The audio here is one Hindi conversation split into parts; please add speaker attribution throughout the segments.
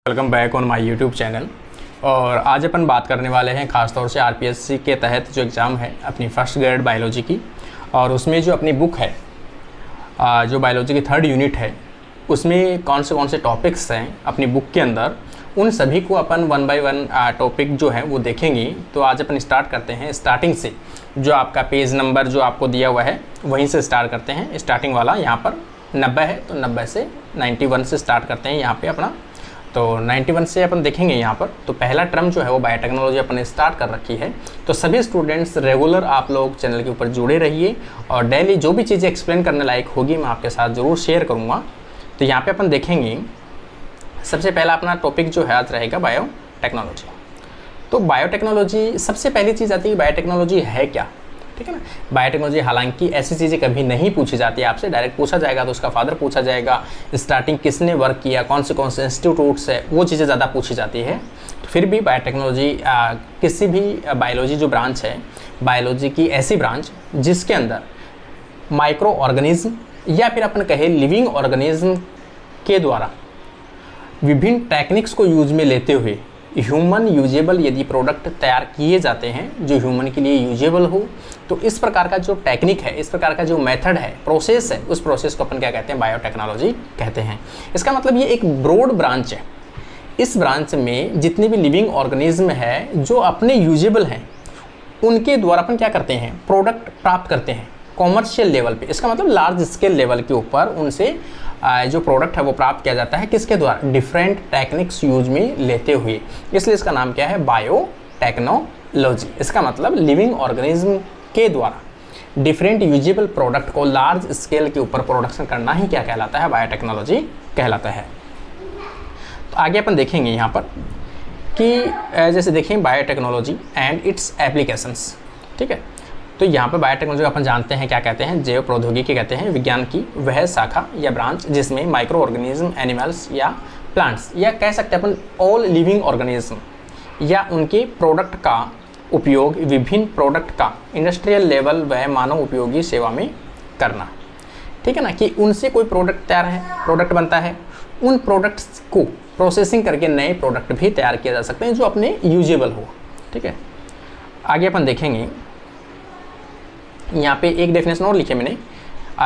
Speaker 1: Welcome back on my YouTube channel. और आज अपन बात करने वाले हैं ख़ासतौर से आरपीएससी के तहत जो एग्ज़ाम है अपनी फर्स्ट ग्रेड बायोलॉजी की, और उसमें जो अपनी बुक है जो बायोलॉजी की 3rd यूनिट है उसमें कौन से टॉपिक्स हैं अपनी बुक के अंदर, उन सभी को अपन 1 बाय 1 टॉपिक जो है वो देखेंगे। तो आज अपन स्टार्ट करते हैं स्टार्टिंग से। जो आपका पेज नंबर जो आपको दिया हुआ है वहीं से स्टार्ट करते हैं। स्टार्टिंग वाला यहाँ पर 90 है तो 90 से 91 से स्टार्ट करते हैं यहाँ पे अपना। तो 91 से अपन देखेंगे यहाँ पर। तो पहला टर्म जो है वो बायोटेक्नोलॉजी अपन ने स्टार्ट कर रखी है। तो सभी स्टूडेंट्स रेगुलर आप लोग चैनल के ऊपर जुड़े रहिए और डेली जो भी चीज़ें एक्सप्लेन करने लायक होगी मैं आपके साथ ज़रूर शेयर करूँगा। तो यहाँ पे अपन देखेंगे सबसे पहला अपना टॉपिक जो है आज रहेगा बायोटेक्नोलॉजी। तो बायोटेक्नोलॉजी सबसे पहली चीज़ आती है बायोटेक्नोलॉजी है क्या, ठीक है ना। बायोटेक्नोलॉजी हालांकि ऐसी चीज़ें कभी नहीं पूछी जाती है आपसे, डायरेक्ट पूछा जाएगा तो उसका फादर पूछा जाएगा, स्टार्टिंग किसने वर्क किया, कौन से इंस्टीट्यूट्स है, वो चीज़ें ज़्यादा पूछी जाती है। तो फिर भी बायोटेक्नोलॉजी किसी भी बायोलॉजी जो ब्रांच है, बायोलॉजी की ऐसी ब्रांच जिसके अंदर माइक्रो ऑर्गेनिज्म या फिर अपन कहे लिविंग ऑर्गेनिज्म के द्वारा विभिन्न टेक्निक्स को यूज में लेते हुए ह्यूमन यूजेबल यदि प्रोडक्ट तैयार किए जाते हैं जो ह्यूमन के लिए यूजेबल हो, तो इस प्रकार का जो टेक्निक है, इस प्रकार का जो मेथड है, प्रोसेस है, उस प्रोसेस को अपन क्या कहते हैं, बायोटेक्नोलॉजी कहते हैं। इसका मतलब ये एक ब्रॉड ब्रांच है। इस ब्रांच में जितने भी लिविंग ऑर्गेनिज्म है जो अपने यूजेबल हैं उनके द्वारा अपन क्या करते हैं, प्रोडक्ट प्राप्त करते हैं कॉमर्शियल लेवल पे। इसका मतलब लार्ज स्केल लेवल के ऊपर उनसे जो प्रोडक्ट है वो प्राप्त किया जाता है, किसके द्वारा, डिफरेंट टेक्निक्स यूज में लेते हुए। इसलिए इसका नाम क्या है, बायोटेक्नोलॉजी। इसका मतलब लिविंग ऑर्गेनिज्म के द्वारा डिफरेंट यूजेबल प्रोडक्ट को लार्ज स्केल के ऊपर प्रोडक्शन करना ही क्या कहलाता है, बायोटेक्नोलॉजी कहलाता है। तो आगे अपन देखेंगे यहाँ पर कि जैसे देखें बायोटेक्नोलॉजी एंड इट्स एप्लीकेशंस, ठीक है। तो यहाँ पर बायोटेक्नोलॉजी अपन जानते हैं क्या कहते हैं, जैव प्रौद्योगिकी कहते हैं विज्ञान की वह शाखा या ब्रांच जिसमें माइक्रो ऑर्गेनिज्म, एनिमल्स या प्लांट्स या कह सकते हैं अपन ऑल लिविंग ऑर्गेनिज्म या उनके प्रोडक्ट का उपयोग विभिन्न प्रोडक्ट का इंडस्ट्रियल लेवल व मानव उपयोगी सेवा में करना, ठीक है ना। कि उनसे कोई प्रोडक्ट तैयार है, प्रोडक्ट बनता है, उन प्रोडक्ट्स को प्रोसेसिंग करके नए प्रोडक्ट भी तैयार किए जा सकते हैं जो अपने यूजेबल हो, ठीक है। आगे अपन देखेंगे यहाँ पे एक डेफिनेशन और लिखे मैंने,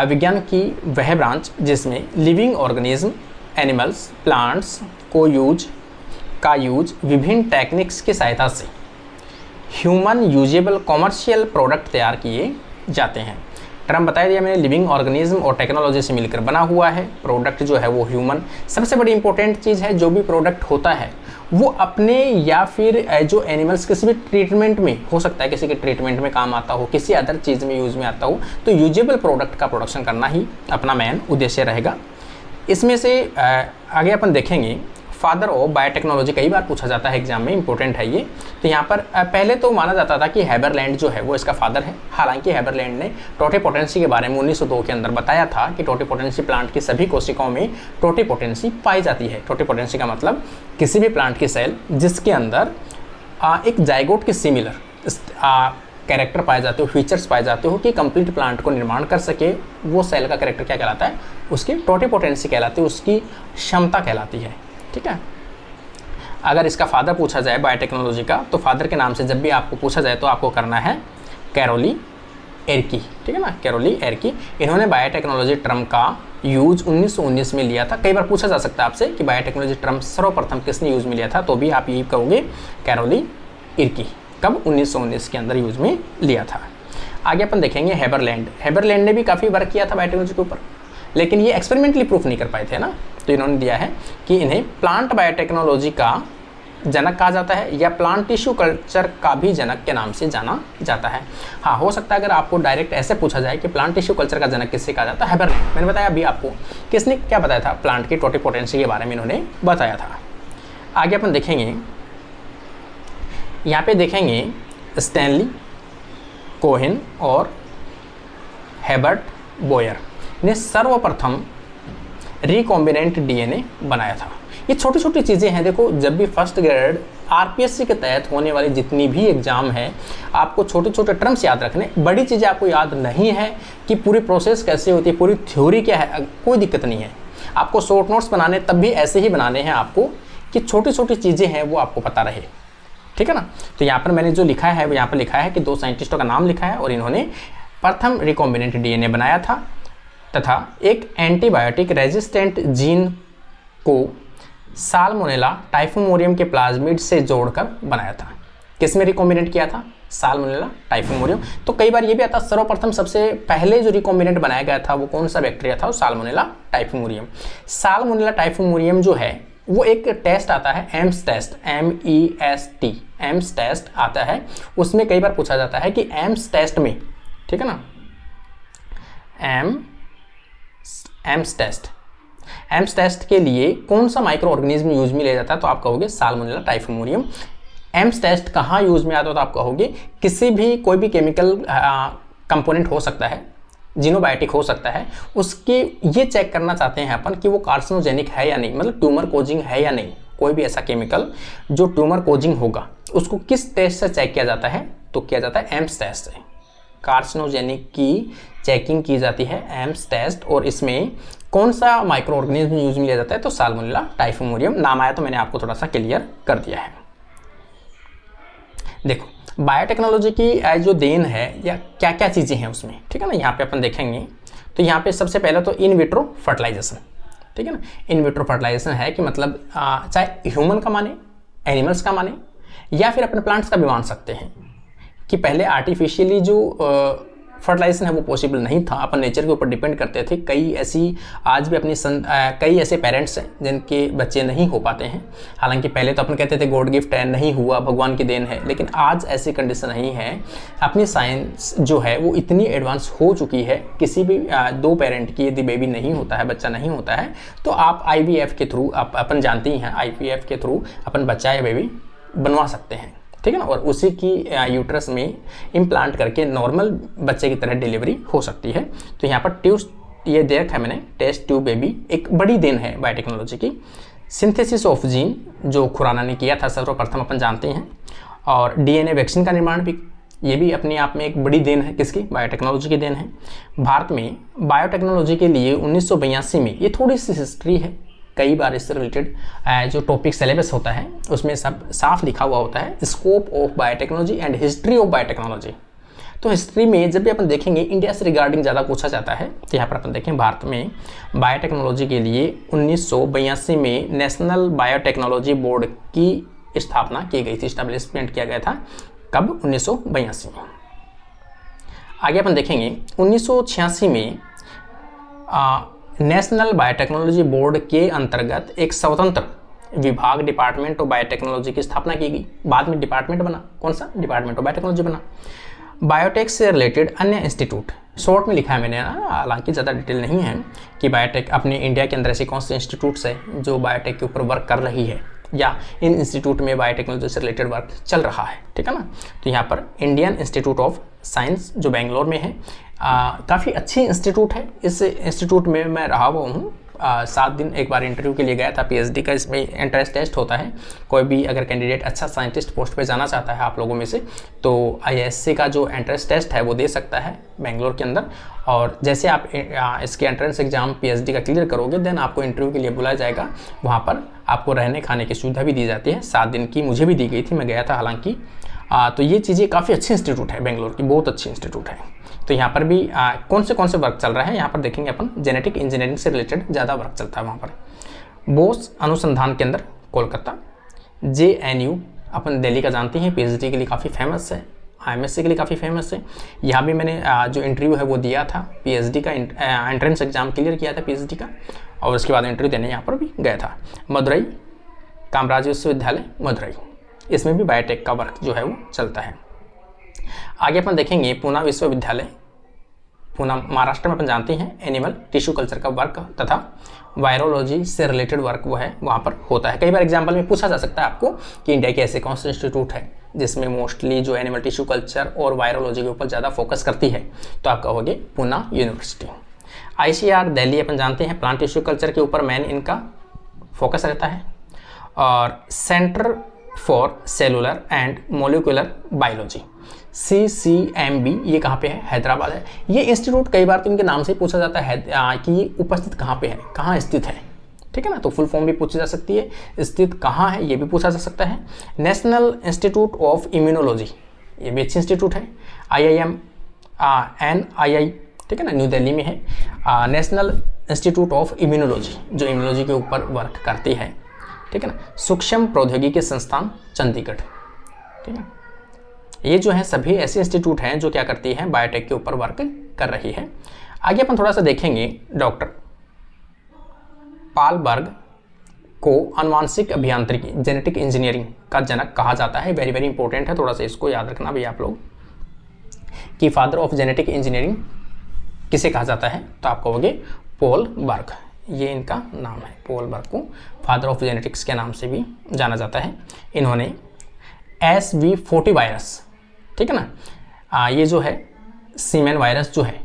Speaker 1: विज्ञान की वह ब्रांच जिसमें लिविंग ऑर्गेनिज्म, एनिमल्स, प्लांट्स को यूज विभिन्न टेक्निक्स की सहायता से ह्यूमन यूजेबल कॉमर्शियल प्रोडक्ट तैयार किए जाते हैं। टर्म बताया दिया मैंने, लिविंग ऑर्गेनिज्म और टेक्नोलॉजी से मिलकर बना हुआ है। प्रोडक्ट जो है वो ह्यूमन, सबसे बड़ी इंपॉर्टेंट चीज़ है, जो भी प्रोडक्ट होता है वो अपने या फिर जो एनिमल्स किसी भी ट्रीटमेंट में हो सकता है, किसी के ट्रीटमेंट में काम आता हो, किसी अदर चीज़ में यूज़ में आता हो, तो यूजेबल प्रोडक्ट का प्रोडक्शन करना ही अपना मेन उद्देश्य रहेगा। इसमें से आगे अपन देखेंगे फादर ऑफ बायोटेक्नोलॉजी कई बार पूछा जाता है एग्जाम में, इंपॉर्टेंट है ये। तो यहाँ पर पहले तो माना जाता था कि हेबरलैंड जो है वो इसका फादर है। हालांकि हेबरलैंड ने टोटिपोटेंसी के बारे में 1902 के अंदर बताया था कि टोटिपोटेंसी प्लांट की सभी कोशिकाओं में टोटिपोटेंसी पाई जाती है। टोटिपोटेंसी का मतलब किसी भी प्लांट की सेल जिसके अंदर एक जाइगोट के सिमिलर कैरेक्टर पाए जाते हो, फीचर्स पाए जाते हो कि कंप्लीट प्लांट को निर्माण कर सके, वो सेल का कैरेक्टर क्या कहलाता है, उसकी टोटिपोटेंसी कहलाती है, उसकी क्षमता कहलाती है, ठीक है। अगर इसका फादर पूछा जाए बायोटेक्नोलॉजी का, तो फादर के नाम से जब भी आपको पूछा जाए तो आपको करना है कैरोली एरकी, ठीक है ना, कैरोली एरकी। इन्होंने बायोटेक्नोलॉजी टर्म का यूज 1919 में लिया था। कई बार पूछा जा सकता है आपसे कि बायोटेक्नोलॉजी टर्म सर्वप्रथम किसने यूज में लिया था, तो भी आप यही कहोगे कैरोली एरकी। कब, 1919 के अंदर यूज में लिया था। आगे अपन देखेंगे हेबरलैंड ने भी काफ़ी वर्क किया था बायोटेक्नोलॉजी के ऊपर, लेकिन ये एक्सपेरिमेंटली प्रूफ नहीं कर पाए थे ना। तो इन्होंने दिया है कि इन्हें प्लांट बायोटेक्नोलॉजी का जनक कहा जाता है या प्लांट टिश्यू कल्चर का भी जनक के नाम से जाना जाता है। हाँ, हो सकता है अगर आपको डायरेक्ट ऐसे पूछा जाए कि प्लांट टिश्यू कल्चर का जनक किससे कहा जाता है, हेबरलैंड। मैंने बताया अभी आपको किसने क्या बताया था, प्लांट की टोटिपोटेंसी के बारे में इन्होंने बताया था। आगे अपन देखेंगे, यहाँ पे देखेंगे स्टैनली कोहेन और हेबर्ट बोयर ने सर्वप्रथम रिकॉम्बिनेंट डीएनए बनाया था। ये छोटी छोटी चीज़ें हैं। देखो, जब भी फर्स्ट ग्रेड आरपीएससी के तहत होने वाली जितनी भी एग्जाम है, आपको छोटे छोटे टर्म्स याद रखने, बड़ी चीज़ें आपको याद नहीं है कि पूरी प्रोसेस कैसे होती है, पूरी थ्योरी क्या है, कोई दिक्कत नहीं है। आपको शॉर्ट नोट्स बनाने तब भी ऐसे ही बनाने हैं आपको कि छोटी छोटी चीज़ें हैं वो आपको पता रहे, ठीक है ना। तो यहाँ पर मैंने जो लिखा है वो यहाँ पर लिखा है कि 2 साइंटिस्टों का नाम लिखा है और इन्होंने प्रथम रिकॉम्बिनेंट डीएनए बनाया था तथा एक एंटीबायोटिक रेजिस्टेंट जीन को साल्मोनेला टाइफोमोरियम के प्लाज्मिड से जोड़कर बनाया था। किसमें रिकॉम्बिनेंट किया था? साल्मोनेला टाइफोमोरियम। तो कई बार ये भी आता है सर्वप्रथम सबसे पहले जो रिकॉम्बिनेंट बनाया गया था वो कौन सा बैक्टीरिया था? साल्मोनेला टाइफोमोरियम। साल्मोनेला टाइफोमोरियम जो है वो एक टेस्ट आता है AIIMS test, MEST, AIIMS test आता है। उसमें कई बार पूछा जाता है कि एम्स टेस्ट में, ठीक है ना, एम्स टेस्ट के लिए कौन सा माइक्रो ऑर्गेनिज्म यूज में लिया जाता है? तो आप कहोगे साल्मोनेला टाइफोमोरियम। एम्स टेस्ट कहाँ यूज में आता है? तो आप कहोगे किसी भी कोई भी केमिकल कंपोनेंट हो सकता है, जीनोबायोटिक हो सकता है, उसके ये चेक करना चाहते हैं अपन कि वो कार्सिनोजेनिक है या नहीं, मतलब ट्यूमर कोजिंग है या नहीं। कोई भी ऐसा केमिकल जो ट्यूमर कोजिंग होगा उसको किस टेस्ट से चेक किया जाता है? तो किया जाता है एम्स टेस्ट से। कार्सिनोजेनिक की चेकिंग की जाती है एम्स टेस्ट। और इसमें कौन सा माइक्रो ऑर्गेनिज्म यूज में लिया जाता है? तो साल्मोनेला टाइफोमोरियम। नाम आया तो मैंने आपको थोड़ा सा क्लियर कर दिया है। देखो बायोटेक्नोलॉजी की जो देन है या क्या क्या चीज़ें हैं उसमें, ठीक है ना, यहाँ पे अपन देखेंगे। तो यहाँ पे सबसे पहले तो इन विट्रो फर्टिलाइजेशन, ठीक है ना। इन विट्रो फर्टिलाइजेशन है कि मतलब चाहे ह्यूमन का माने, एनिमल्स का माने, या फिर अपने प्लांट्स का भी मान सकते हैं कि पहले आर्टिफिशियली जो फर्टिलाइजेशन है वो पॉसिबल नहीं था, अपन नेचर के ऊपर डिपेंड करते थे। कई ऐसी आज भी अपनी कई ऐसे पेरेंट्स हैं जिनके बच्चे नहीं हो पाते हैं। हालांकि पहले तो अपन कहते थे गॉड गिफ्ट है, नहीं हुआ, भगवान की देन है, लेकिन आज ऐसी कंडीशन नहीं है। अपनी साइंस जो है वो इतनी एडवांस हो चुकी है, किसी भी 2 पेरेंट की यदि बेबी नहीं होता है, बच्चा नहीं होता है, तो आप IVF के थ्रू, अपन जानते ही हैं IVF के थ्रू अपन बच्चा या बेबी बनवा सकते हैं, ठीक है ना। और उसी की यूट्रस में इम्प्लांट करके नॉर्मल बच्चे की तरह डिलीवरी हो सकती है। तो यहाँ पर ये दे रखा है मैंने, टेस्ट ट्यूब बेबी, एक बड़ी देन है बायोटेक्नोलॉजी की। सिंथेसिस ऑफ जीन जो खुराना ने किया था सर्वप्रथम, अपन जानते हैं। और DNA वैक्सीन का निर्माण भी, ये भी अपने आप में एक बड़ी देन है। किसकी? बायोटेक्नोलॉजी की देन है। भारत में बायोटेक्नोलॉजी के लिए 1982 में, ये थोड़ी सी हिस्ट्री है, कई बार इससे रिलेटेड जो टॉपिक सिलेबस होता है उसमें सब साफ लिखा हुआ होता है, scope of biotechnology and history of biotechnology. तो हिस्ट्री में जब भी अपन देखेंगे इंडिया से रिगार्डिंग ज़्यादा पूछा जाता है। तो यहाँ पर अपन देखें भारत में बायोटेक्नोलॉजी के लिए 1982 में नेशनल बायोटेक्नोलॉजी बोर्ड की स्थापना की गई थी, इस्टेब्लिशमेंट किया गया था। कब? 1982 में। आगे अपन देखेंगे 1986 में नेशनल बायोटेक्नोलॉजी बोर्ड के अंतर्गत एक स्वतंत्र विभाग डिपार्टमेंट ऑफ बायोटेक्नोलॉजी की स्थापना की गई। बाद में डिपार्टमेंट बना, कौन सा? डिपार्टमेंट ऑफ बायोटेक्नोलॉजी बना। बायोटेक से रिलेटेड अन्य इंस्टीट्यूट, शॉर्ट में लिखा है मैंने ना, हालांकि ज़्यादा डिटेल नहीं है कि बायोटेक अपने इंडिया के अंदर ऐसी कौन से इंस्टीट्यूट्स है जो बायोटेक के ऊपर वर्क कर रही है या इन इंस्टीट्यूट में बायोटेक्नोलॉजी से रिलेटेड वर्क चल रहा है, ठीक है ना। तो यहाँ पर इंडियन इंस्टीट्यूट ऑफ साइंस जो बेंगलोर में है, काफ़ी अच्छी इंस्टीट्यूट है। इस इंस्टीट्यूट में मैं रहा हुआ हूँ 7 दिन, एक बार इंटरव्यू के लिए गया था PhD का। इसमें एंट्रेंस टेस्ट होता है। कोई भी अगर कैंडिडेट अच्छा साइंटिस्ट पोस्ट पे जाना चाहता है आप लोगों में से, तो IISc का जो एंट्रेंस टेस्ट है वो दे सकता है बेंगलोर के अंदर। और जैसे आप इसके एंट्रेंस एग्जाम PhD का क्लियर करोगे, देन आपको इंटरव्यू के लिए बुलाया जाएगा। वहाँ पर आपको रहने खाने की सुविधा भी दी जाती है। 7 दिन की मुझे भी दी गई थी, मैं गया था हालांकि। तो ये चीज़ें काफ़ी अच्छी इंस्टीट्यूट है, बेंगलोर की बहुत अच्छी इंस्टीट्यूट है। तो यहाँ पर भी कौन से वर्क चल रहा है यहाँ पर देखेंगे अपन। जेनेटिक इंजीनियरिंग से रिलेटेड ज़्यादा वर्क चलता है वहाँ पर। बोस अनुसंधान केंद्र कोलकाता, JNU अपन दिल्ली का जानते हैं, PhD के लिए काफ़ी फेमस है, MSc के लिए काफ़ी फेमस है। यहाँ भी मैंने जो इंटरव्यू है वो दिया था, PhD का एंट्रेंस एग्जाम क्लियर किया था PhD का, और उसके बाद इंटरव्यू देने यहाँ पर भी गया था। मदुरई कामराज विश्वविद्यालय मदुरई, इसमें भी बायोटेक का वर्क जो है वो चलता है। आगे अपन देखेंगे पूना विश्वविद्यालय, पूना महाराष्ट्र में अपन जानते हैं, एनिमल टिश्यू कल्चर का वर्क तथा वायरोलॉजी से रिलेटेड वर्क वो है वहाँ पर होता है। कई बार एग्जाम्पल में पूछा जा सकता है आपको कि इंडिया के ऐसे कौन से इंस्टीट्यूट है जिसमें मोस्टली जो एनिमल टिश्यू कल्चर और वायरोलॉजी के ऊपर ज़्यादा फोकस करती है, तो आप कहोगे पूना यूनिवर्सिटी। ICAR दिल्ली अपन जानते हैं, प्लांट टिश्यू कल्चर के ऊपर मेन इनका फोकस रहता है। और centre for cellular and molecular biology, CCMB, ये कहाँ पे है? हैदराबाद है। ये इंस्टीट्यूट कई बार तो इनके नाम से ही पूछा जाता है कि ये उपस्थित कहाँ पे है, कहाँ स्थित है, ठीक है ना। तो फुल फॉर्म भी पूछी जा सकती है, स्थित कहाँ है ये भी पूछा जा सकता है। नेशनल इंस्टीट्यूट ऑफ इम्यूनोलॉजी, ये भी अच्छी इंस्टीट्यूट है। IIM NII, ठीक है ना, न्यू दिल्ली में है। नेशनल इंस्टीट्यूट ऑफ इम्यूनोलॉजी जो इम्यूनोलॉजी के ऊपर वर्क करती है, ठीक है ना। सूक्ष्म प्रौद्योगिकी संस्थान चंडीगढ़, ठीक है। ये जो है सभी ऐसे इंस्टीट्यूट हैं जो क्या करती हैं, बायोटेक के ऊपर वर्क कर रही है। आगे अपन थोड़ा सा देखेंगे, डॉक्टर पालबर्ग को आनुवांशिक अभियांत्रिकी जेनेटिक इंजीनियरिंग का जनक कहा जाता है। वेरी वेरी इंपॉर्टेंट है, थोड़ा सा इसको याद रखना भी आप लोग कि फादर ऑफ जेनेटिक इंजीनियरिंग किसे कहा जाता है, तो आप कहोगे पॉल बर्ग, ये इनका नाम है। पॉल बर्ग को फादर ऑफ जेनेटिक्स के नाम से भी जाना जाता है। इन्होंने SV40 वायरस, ठीक है ना, ये जो है सीमेन वायरस जो है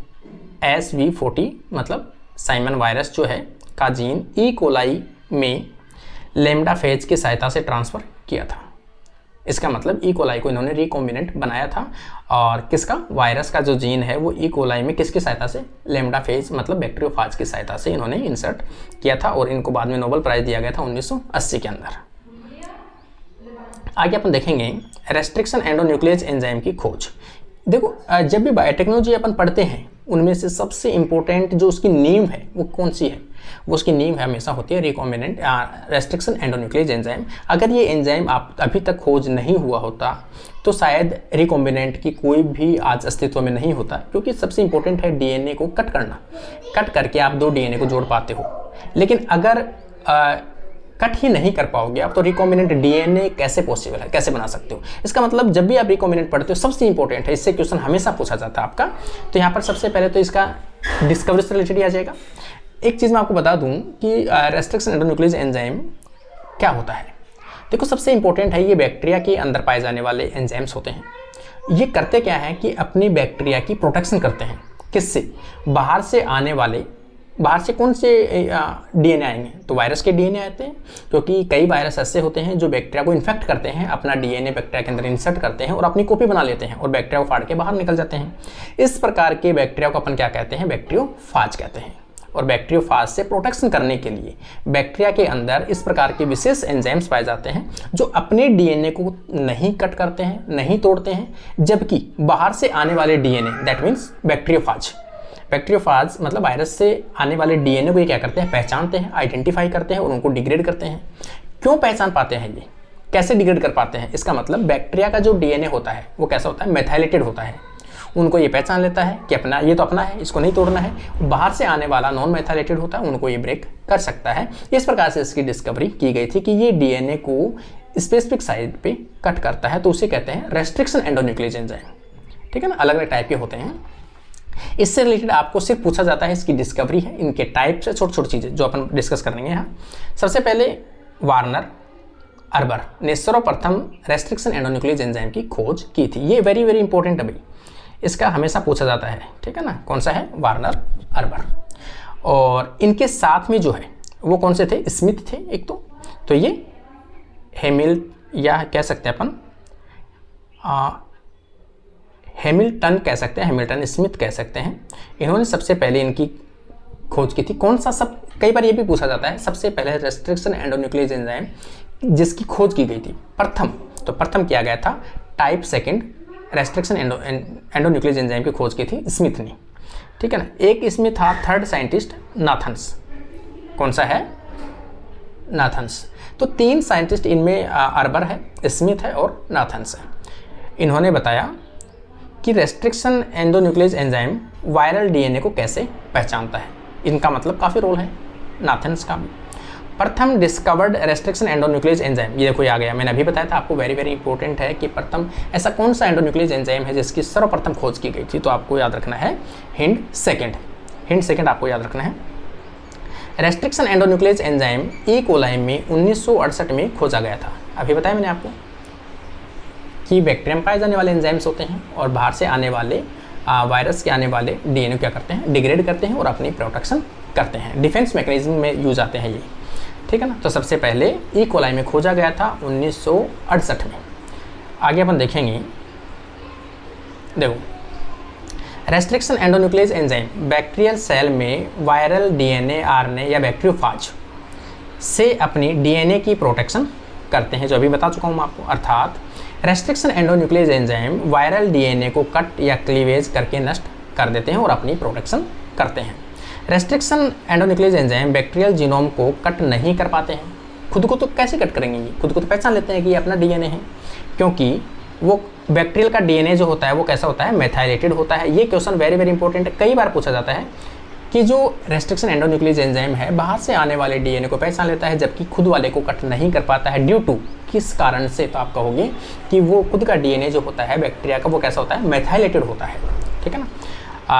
Speaker 1: SV40 मतलब साइमन वायरस जो है का जीन ई कोलाई में लैम्डा फेज की सहायता से ट्रांसफ़र किया था। इसका मतलब ई कोलाई को इन्होंने रिकॉम्बिनेंट बनाया था, और किसका, वायरस का जो जीन है वो ई कोलाई में किसकी सहायता से, लैम्डा फेज मतलब बैक्टीरियोफाज की सहायता से इन्होंने इंसर्ट किया था, और इनको बाद में नोबेल प्राइज़ दिया गया था 1980 के अंदर। आगे अपन देखेंगे रेस्ट्रिक्शन एंडोन्यूक्लियस एंजाइम की खोज। देखो, जब भी बायोटेक्नोलॉजी अपन पढ़ते हैं उनमें से सबसे इंपॉर्टेंट जो उसकी नींव है वो कौन सी है, वो उसकी नींव हमेशा होती है रिकॉम्बिनेंट रेस्ट्रिक्शन एंडोन्यूक्लियस एंजाइम। अगर ये एंजाइम आप अभी तक खोज नहीं हुआ होता तो शायद रिकॉम्बिनेंट की कोई भी आज अस्तित्व में नहीं होता, क्योंकि सबसे इंपॉर्टेंट है डीएनए को कट करना। कट करके आप 2 डीएनए को जोड़ पाते हो, लेकिन अगर कट ही नहीं कर पाओगे आप तो रिकॉम्बिनेंट डीएनए कैसे पॉसिबल है, कैसे बना सकते हो। इसका मतलब जब भी आप रिकॉम्बिनेंट पढ़ते हो सबसे इंपॉर्टेंट है, इससे क्वेश्चन हमेशा पूछा जाता है आपका। तो यहाँ पर सबसे पहले तो इसका डिस्कवरी से रिलेटेड आ जाएगा। एक चीज़ मैं आपको बता दूं कि रेस्ट्रिक्शन एंडोन्यूक्लियस एंजाइम क्या होता है। देखो, सबसे इंपॉर्टेंट है, ये बैक्टीरिया के अंदर पाए जाने वाले एंजाइम्स होते हैं। ये करते क्या है कि अपनी बैक्टीरिया की प्रोटेक्शन करते हैं। किससे, बाहर से आने वाले, बाहर से कौन से डीएनए आएंगे, तो वायरस के डीएनए आते हैं, क्योंकि कई वायरस ऐसे होते हैं जो बैक्टीरिया को इन्फेक्ट करते हैं, अपना डीएनए बैक्टीरिया के अंदर इंसर्ट करते हैं और अपनी कॉपी बना लेते हैं और बैक्टीरिया को फाड़ के बाहर निकल जाते हैं। इस प्रकार के बैक्टीरिया को अपन क्या कहते हैं, बैक्टीरियोफाज कहते हैं। और बैक्टीरियोफाज से प्रोटेक्शन करने के लिए बैक्टीरिया के अंदर इस प्रकार के विशेष एंजाइम्स पाए जाते हैं जो अपने डीएनए को नहीं कट करते हैं, नहीं तोड़ते हैं, जबकि बाहर से आने वाले डीएनए, दैट मीन्स बैक्टीरियोफाज मतलब वायरस से आने वाले डीएनए को ये क्या करते हैं, पहचानते हैं, आइडेंटिफाई करते हैं और उनको डिग्रेड करते हैं। क्यों पहचान पाते हैं, ये कैसे डिग्रेड कर पाते हैं, इसका मतलब बैक्टीरिया का जो डीएनए होता है वो कैसा होता है, मेथाइलेटेड होता है। उनको ये पहचान लेता है कि अपना, ये तो अपना है, इसको नहीं तोड़ना है। बाहर से आने वाला नॉन मेथाइलेटेड होता है, उनको ये ब्रेक कर सकता है। इस प्रकार से इसकी डिस्कवरी की गई थी कि ये डीएनए को स्पेसिफिक साइट पे कट करता है, तो उसे कहते हैं रेस्ट्रिक्शन एंडोन्यूक्लियस एंजाइम, ठीक है ना। अलग अलग टाइप के होते हैं। इससे रिलेटेड आपको सिर्फ पूछा जाता है, इसकी डिस्कवरी है, इनके टाइप से छोटी छोटी चीज़ें जो अपन डिस्कस करेंगे यहाँ। सबसे पहले वार्नर अर्बर ने सर्वप्रथम रेस्ट्रिक्शन एंडोन्यूक्लियस एंजाइम की खोज की थी। ये वेरी वेरी इंपॉर्टेंट है भाई, इसका हमेशा पूछा जाता है, ठीक है ना। कौन सा है, वार्नर अर्बर। और इनके साथ में जो है वो कौन से थे, स्मिथ थे एक तो ये हेमिल या कह सकते हैं अपन हैमिल्टन कह सकते हैं, हैमिल्टन स्मिथ कह सकते हैं। इन्होंने सबसे पहले इनकी खोज की थी। कौन सा, सब कई बार ये भी पूछा जाता है, सबसे पहले रेस्ट्रिक्शन एंडोन्यूक्लियस एंजाइम जिसकी खोज की गई थी प्रथम किया गया था, type second restriction endonuclease enzyme की खोज की थी स्मिथ ने, ठीक है ना। एक इसमें था थर्ड साइंटिस्ट नाथन्स। कौन सा है, नाथन्स। तो 3 साइंटिस्ट इनमें अर्बर है, स्मिथ है और नाथन्स है। इन्होंने बताया कि restriction endonuclease enzyme viral DNA को कैसे पहचानता है। इनका मतलब काफ़ी रोल है नाथन्स का भी। प्रथम डिस्कवर्ड रेस्ट्रिक्शन एंडोन्यूक्लियस एंजाइम, ये देखो आ गया, मैंने अभी बताया था आपको, वेरी वेरी इंपॉर्टेंट है कि प्रथम ऐसा कौन सा एंडोन्यूक्लियस एंजाइम है जिसकी सर्वप्रथम खोज की गई थी, तो आपको याद रखना है हिंट सेकेंड आपको याद रखना है। Restriction endonuclease enzyme E coli में 1968 में खोजा गया था। अभी बताया मैंने आपको कि बैक्टीरिया में पाए जाने वाले एंजाइम्स होते हैं और बाहर से आने वाले वायरस के आने वाले डीएनए क्या करते हैं, डिग्रेड करते हैं और अपनी प्रोटेक्शन करते हैं। डिफेंस मैकेनिज्म में यूज आते हैं ये, ठीक है ना। तो सबसे पहले ई कोलाई में खोजा गया था 1968 में। आगे अपन देखेंगे, देखो restriction endonuclease enzyme bacterial cell में वायरल डीएनए, आरएनए या बैक्टीरियोफाज से अपनी डीएनए की प्रोटेक्शन करते हैं, जो अभी बता चुका हूँ मैं आपको। अर्थात restriction endonuclease enzyme viral DNA को कट या क्लीवेज करके नष्ट कर देते हैं और अपनी प्रोटेक्शन करते हैं। Restriction endonuclease enzyme bacterial genome को कट नहीं कर पाते हैं। खुद को तो कैसे कट करेंगे, ये खुद को तो पहचान लेते हैं कि ये अपना डीएनए है, क्योंकि वो बैक्टीरियल का डीएनए जो होता है वो कैसा होता है, मेथाइलेटेड होता है। ये क्वेश्चन वेरी वेरी इंपॉर्टेंट है, कई बार पूछा जाता है कि जो रेस्ट्रिक्शन एंडोन्यूक्लियस एंजाइम है बाहर से आने वाले डीएनए को पहचान लेता है जबकि खुद वाले को कट नहीं कर पाता है। ड्यू टू किस कारण से, तो आप कहोगे कि वो खुद का डीएनए जो होता है बैक्टीरिया का वो कैसा होता है, मेथाइलेटेड होता है। ठीक है ना।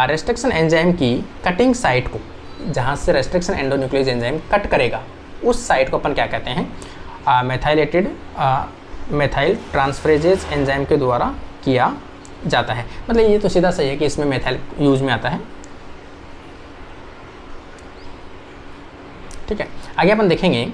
Speaker 1: रेस्ट्रिक्शन एंजाइम की कटिंग साइट को, जहाँ से रेस्ट्रिक्शन एंडोन्यूक्लियस एंजाइम कट करेगा उस साइट को अपन क्या कहते हैं, मेथाइलेटेड मेथाइल ट्रांसफरेजेज एंजाइम के द्वारा किया जाता है। मतलब ये तो सीधा सही है कि इसमें मेथाइल यूज में आता है। ठीक है, आगे अपन देखेंगे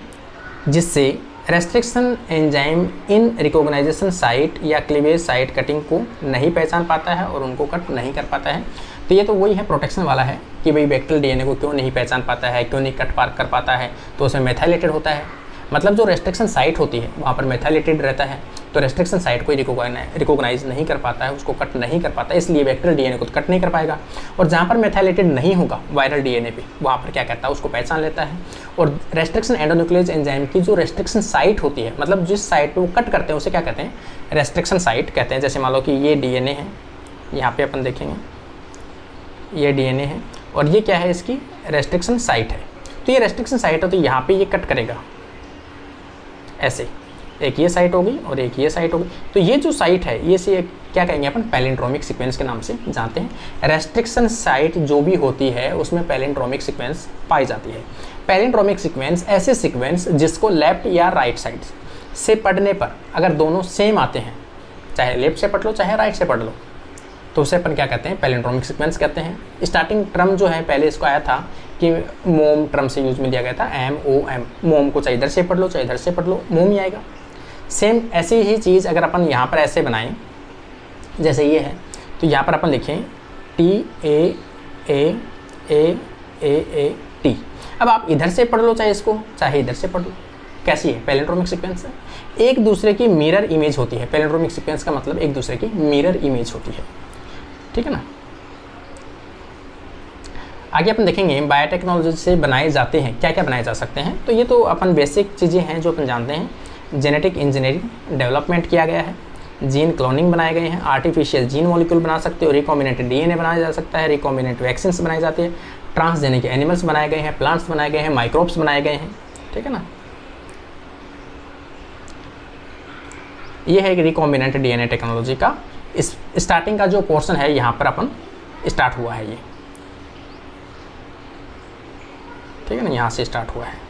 Speaker 1: जिससे रेस्ट्रिक्शन एंजाइम इन रिकॉग्नाइजेशन साइट या क्लीवेज साइट कटिंग को नहीं पहचान पाता है और उनको कट नहीं कर पाता है। तो ये तो वही है, प्रोटेक्शन वाला है कि भाई बैक्टीरियल डीएनए को क्यों नहीं पहचान पाता है, क्यों नहीं कट कर पाता है, तो उसमें मेथाइलेटेड होता है। मतलब जो रेस्ट्रिक्शन साइट होती है वहाँ पर मेथाइलेटेड रहता है, तो रेस्ट्रिक्शन साइट को रिकॉग्नाइज नहीं कर पाता है, उसको कट नहीं कर पाता, इसलिए बैक्टीरियल डीएनए को कट नहीं कर पाएगा। और जहाँ पर मेथाइलेटेड नहीं होगा वायरल डीएनए पे, वहाँ पर क्या करता है, उसको पहचान लेता है। और रेस्ट्रिक्शन एंडोन्यूक्लियस एंजाइम की जो रेस्ट्रिक्शन साइट होती है, मतलब जिस साइट पे वो कट करते हैं उसे क्या कहते हैं, रेस्ट्रिक्शन साइट कहते हैं। जैसे मान लो कि ये डीएनए है, यहाँ पे अपन देखेंगे ये डीएनए है और ये क्या है, इसकी रेस्ट्रिक्शन साइट है। तो ये रेस्ट्रिक्शन साइट होती है, यहाँ पे ये कट करेगा ऐसे, एक ये साइट होगी और एक ये साइट होगी। तो ये जो साइट है ये से क्या कहेंगे अपन, पैलिंड्रोमिक सीक्वेंस के नाम से जानते हैं। रेस्ट्रिक्शन साइट जो भी होती है उसमें पैलिंड्रोमिक सीक्वेंस पाई जाती है। पैलिंड्रोमिक सीक्वेंस ऐसे सीक्वेंस जिसको लेफ्ट या राइट साइड से पढ़ने पर अगर दोनों सेम आते हैं, चाहे लेफ्ट से पढ़ लो चाहे राइट से पढ़ लो, तो उसे अपन क्या कहते हैं, पैलिंड्रोमिक सीक्वेंस कहते हैं। स्टार्टिंग टर्म जो है पहले इसको आया था कि मोम टर्म से यूज में लिया गया था, MOM। मोम को चाहे इधर से पढ़ लो चाहे इधर से पढ़ लो, मोम ही आएगा। सेम ऐसी ही चीज़ अगर अपन यहाँ पर ऐसे बनाएं, जैसे ये है, तो यहाँ पर अपन लिखें TAAAAAT। अब आप इधर से पढ़ लो चाहे इसको चाहे इधर से पढ़ लो, कैसी है, पैलिंड्रोमिक सीक्वेंस है, एक दूसरे की मिरर इमेज होती है। पैलिंड्रोमिक सीक्वेंस का मतलब एक दूसरे की मिरर इमेज होती है। ठीक है ना। आगे अपन देखेंगे बायोटेक्नोलॉजी से बनाए जाते हैं, क्या क्या बनाए जा सकते हैं। तो ये तो अपन बेसिक चीज़ें हैं जो अपन जानते हैं। जेनेटिक इंजीनियरिंग डेवलपमेंट किया गया है, जीन क्लोनिंग बनाए गए हैं, आर्टिफिशियल जीन मॉलिक्यूल बना सकते हो, रिकॉम्बिनेंट डीएनए बनाया जा सकता है, रिकॉम्बिनेंट वैक्सीन्स बनाए जाते हैं, ट्रांसजेनिक एनिमल्स बनाए गए हैं, प्लांट्स बनाए गए हैं, माइक्रोब्स बनाए गए हैं। ठीक है ना। ये है रिकॉम्बिनेंट डीएनए टेक्नोलॉजी का इस स्टार्टिंग का जो पोर्शन है, यहाँ पर अपन स्टार्ट हुआ है ये। ठीक है ना, यहाँ से स्टार्ट हुआ है।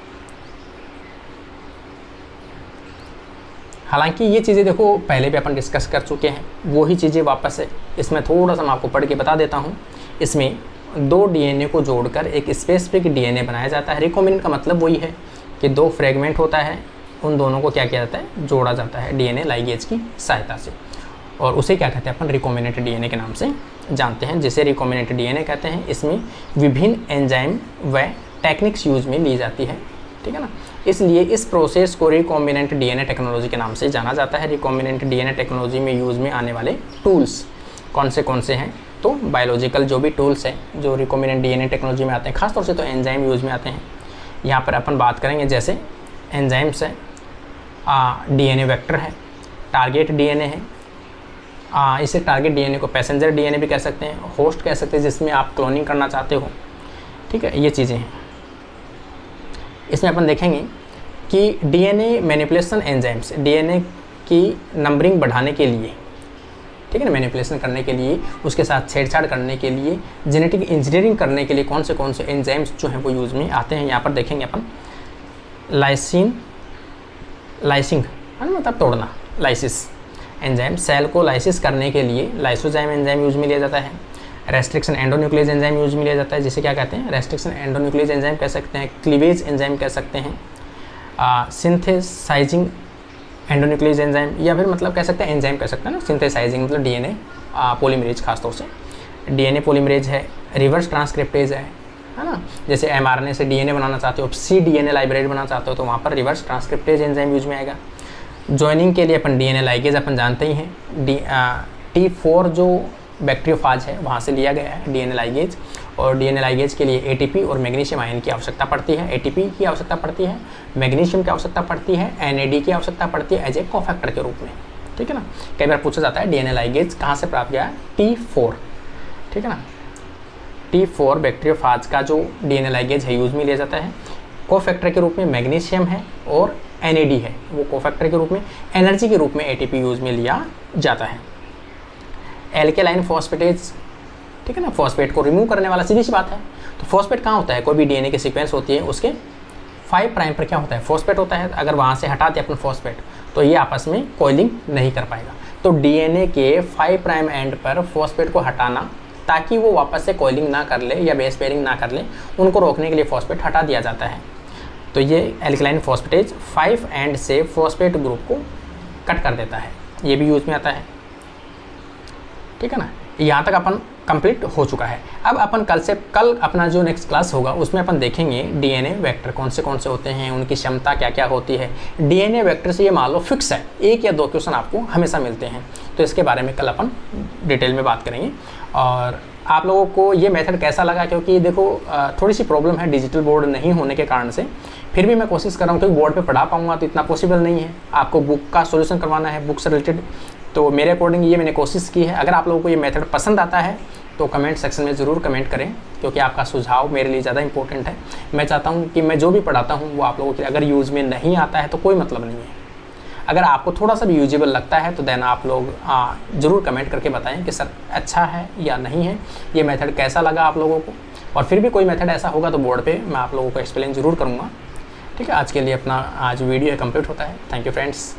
Speaker 1: हालांकि ये चीज़ें देखो पहले भी अपन डिस्कस कर चुके हैं, वही चीज़ें वापस है। इसमें थोड़ा सा मैं आपको पढ़ के बता देता हूँ। इसमें दो डीएनए को जोड़कर एक स्पेसिफिक डीएनए बनाया जाता है। रिकॉम्बिनेंट का मतलब वही है कि दो फ्रेगमेंट होता है, उन दोनों को क्या किया जाता है, जोड़ा जाता है डीएनए लाइगेज की सहायता से, और उसे क्या कहते हैं अपन, रिकॉम्बिनेंट डीएनए के नाम से जानते हैं, जिसे रिकॉम्बिनेंट डीएनए कहते हैं। इसमें विभिन्न एंजाइम व टेक्निक्स यूज में ली जाती है। ठीक है ना, इसलिए इस प्रोसेस को रिकॉम्बिनेंट डीएनए टेक्नोलॉजी के नाम से जाना जाता है। रिकॉम्बिनेंट डीएनए टेक्नोलॉजी में यूज़ में आने वाले टूल्स कौन से हैं, तो बायोलॉजिकल जो भी टूल्स हैं जो रिकॉम्बिनेंट डीएनए टेक्नोलॉजी में आते हैं, खासतौर से तो एंजाइम यूज़ में आते हैं। यहाँ पर अपन बात करेंगे जैसे एंजाइम्स है, डीएनए वेक्टर है, टारगेट डीएनए है, इसे टारगेट डीएनए को पैसेंजर डीएनए भी कह सकते हैं, होस्ट कह सकते हैं जिसमें आप क्लोनिंग करना चाहते हो। ठीक है, ये चीज़ें हैं। इसमें अपन देखेंगे कि डीएनए मैनिपुलेशन एंजाइम्स, डीएनए की नंबरिंग बढ़ाने के लिए, ठीक है ना, मैनिपुलेशन करने के लिए, उसके साथ छेड़छाड़ करने के लिए, जेनेटिक इंजीनियरिंग करने के लिए कौन से एंजाइम्स जो हैं वो यूज़ में आते हैं। यहाँ पर देखेंगे अपन लाइसिंग है ना, मतलब तोड़ना, लाइसिस एंजाइम, सेल को लाइसिस करने के लिए लाइसोजाइम एंजाइम यूज में लिया जाता है। रेस्ट्रिक्शन एंडोन्यूक्लियस एंजाइम यूज में लिया जाता है, जिसे क्या कहते हैं, रेस्ट्रिक्शन एंडोन्यूक्लियस एंजाइम कह सकते हैं, क्लीवेज एंजाइम कह सकते हैं, सिंथेसाइजिंग एंडोन्यूक्लियस एंजाइम, या फिर मतलब कह सकते हैं एंजाइम कह सकते हैं ना। सिंथेसाइजिंग मतलब डीएनए पॉलीमरेज, खासतौर से डीएनए पॉलीमरेज है, रिवर्स ट्रांसक्रिप्टेज है, है ना। जैसे mRNA से DNA बनाना चाहते हो, cDNA लाइब्रेरी बनाना चाहते हो, तो वहाँ पर रिवर्स ट्रांसक्रिप्टेज एंजाइम यूज में आएगा। जॉइनिंग के लिए अपन DNA लाइगेज अपन जानते ही हैं, T4 जो बैक्टीरियोफाज है वहाँ से लिया गया है DNA लाइगेज, और DNA लाइगेज के लिए ATP और मैग्नीशियम आयन की आवश्यकता पड़ती है। ATP की आवश्यकता पड़ती है, मैग्नीशियम की आवश्यकता पड़ती है, NAD की आवश्यकता पड़ती है एज ए कोफैक्टर के रूप में, ठीक है ना। कई बार पूछा जाता है DNA लाइगेज कहाँ से प्राप्त किया है, T4, ठीक है ना। T4 बैक्टीरियोफाज का जो DNA लाइगेज है यूज में लिया जाता है। कोफैक्टर के रूप में मैग्नीशियम है और NAD है, वो कोफैक्टर के रूप में, एनर्जी के रूप में ATP यूज में लिया जाता है। एल्केलाइन फॉस्फेटेज, ठीक है ना, फॉस्फेट को रिमूव करने वाला, सीधी सी बात है। तो फॉस्फेट कहाँ होता है, कोई भी DNA की सीक्वेंस होती है उसके 5 प्राइम पर क्या होता है, फॉस्फेट होता है। अगर वहाँ से हटा दिया अपन फॉस्फेट तो ये आपस में कॉइलिंग नहीं कर पाएगा। तो DNA के 5 प्राइम एंड पर फॉस्फेट को हटाना ताकि वो वापस से कॉइलिंग ना कर ले या बेस पेयरिंग ना कर ले, उनको रोकने के लिए फॉस्फेट हटा दिया जाता है। तो ये एल्केलाइन फॉस्फेटेज 5 एंड से फॉस्फेट ग्रुप को कट कर देता है, ये भी यूज में आता है, ठीक है ना। यहाँ तक अपन कंप्लीट हो चुका है। अब अपन कल अपना जो नेक्स्ट क्लास होगा उसमें अपन देखेंगे DNA वेक्टर कौन से होते हैं, उनकी क्षमता क्या क्या होती है। DNA वेक्टर से ये मान लो फिक्स है, 1 या 2 क्वेश्चन आपको हमेशा मिलते हैं, तो इसके बारे में कल अपन डिटेल में बात करेंगे। और आप लोगों को ये मेथड कैसा लगा, क्योंकि देखो थोड़ी सी प्रॉब्लम है डिजिटल बोर्ड नहीं होने के कारण से, फिर भी मैं कोशिश कर रहा हूँ, क्योंकि बोर्ड पे पढ़ा पाऊँगा तो इतना पॉसिबल नहीं है, आपको बुक का सॉल्यूशन करवाना है, बुक से रिलेटेड। तो मेरे अकॉर्डिंग ये मैंने कोशिश की है। अगर आप लोगों को ये मेथड पसंद आता है तो कमेंट सेक्शन में ज़रूर कमेंट करें, क्योंकि आपका सुझाव मेरे लिए ज़्यादा इंपॉर्टेंट है। मैं चाहता हूँ कि मैं जो भी पढ़ाता हूँ वो आप लोगों के अगर यूज़ में नहीं आता है तो कोई मतलब नहीं है। अगर आपको थोड़ा सा भी यूजेबल लगता है तो देन आप लोग ज़रूर कमेंट करके बताएं कि सर अच्छा है या नहीं है, ये मेथड कैसा लगा आप लोगों को। और फिर भी कोई मेथड ऐसा होगा तो बोर्ड पे मैं आप लोगों को एक्सप्लेन ज़रूर करूँगा, ठीक है। आज के लिए अपना वीडियो कंप्लीट होता है। Thank you friends.